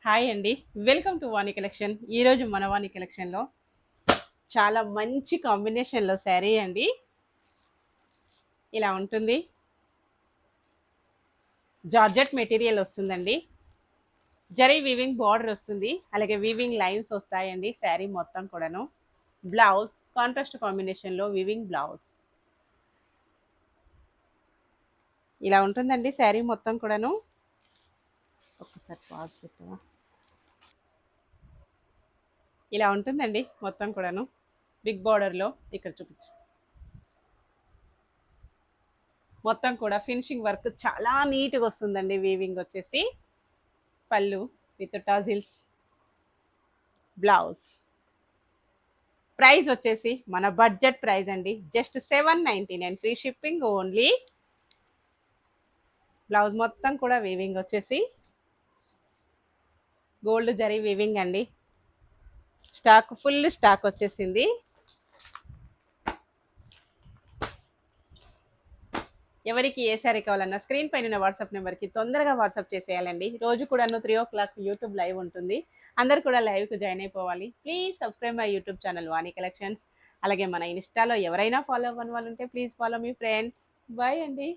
Hi అండి. Welcome to Vani collection. ఈరోజు మన వాణి కలెక్షన్‌లో చాలా మంచి కాంబినేషన్‌లో శారీ అండి. ఇలా ఉంటుంది. జార్జెట్ మెటీరియల్ వస్తుందండి. జరీ వీవింగ్ బార్డర్ వస్తుంది. అలాగే వీవింగ్ లైన్స్ వస్తాయండి శారీ మొత్తం కూడాను. బ్లౌజ్ కాంట్రాస్ట్ కాంబినేషన్‌లో వీవింగ్ బ్లౌజ్. ఇలా ఉంటుందండి శారీ మొత్తం కూడాను. ఒక్కసారి పాజ్ పెట్టవా? ఇలా ఉంటుందండి మొత్తం కూడాను. బిగ్ బార్డర్‌లో ఇక్కడ చూపించు. మొత్తం కూడా ఫినిషింగ్ వర్క్ చాలా నీట్గా వస్తుందండి. వీవింగ్ వచ్చేసి పళ్ళు విత్ టాజిల్స్, బ్లౌజ్. ప్రైస్ వచ్చేసి మన బడ్జెట్ ప్రైస్ అండి, just 799 free shipping only. Blouse మొత్తం కూడా వీవింగ్ వచ్చేసి గోల్డ్ జరీ వీవింగ్ అండి. స్టాక్ ఫుల్ స్టాక్ వచ్చేసింది. ఎవరికి ఏ శారీ కావాలన్నా స్క్రీన్ పైన ఉన్న వాట్సాప్ నెంబర్కి తొందరగా వాట్సాప్ చేసేయాలండి. రోజు కూడాను 3 o'clock యూట్యూబ్ లైవ్ ఉంటుంది. అందరు కూడా లైవ్కి జాయిన్ అయిపోవాలి. Please subscribe my YouTube channel Vani collections. అలాగే మన ఇన్స్టాలో ఎవరైనా ఫాలో అవ్వని వాళ్ళు ఉంటే ప్లీజ్ ఫాలో మీ ఫ్రెండ్స్. బాయ్ అండి.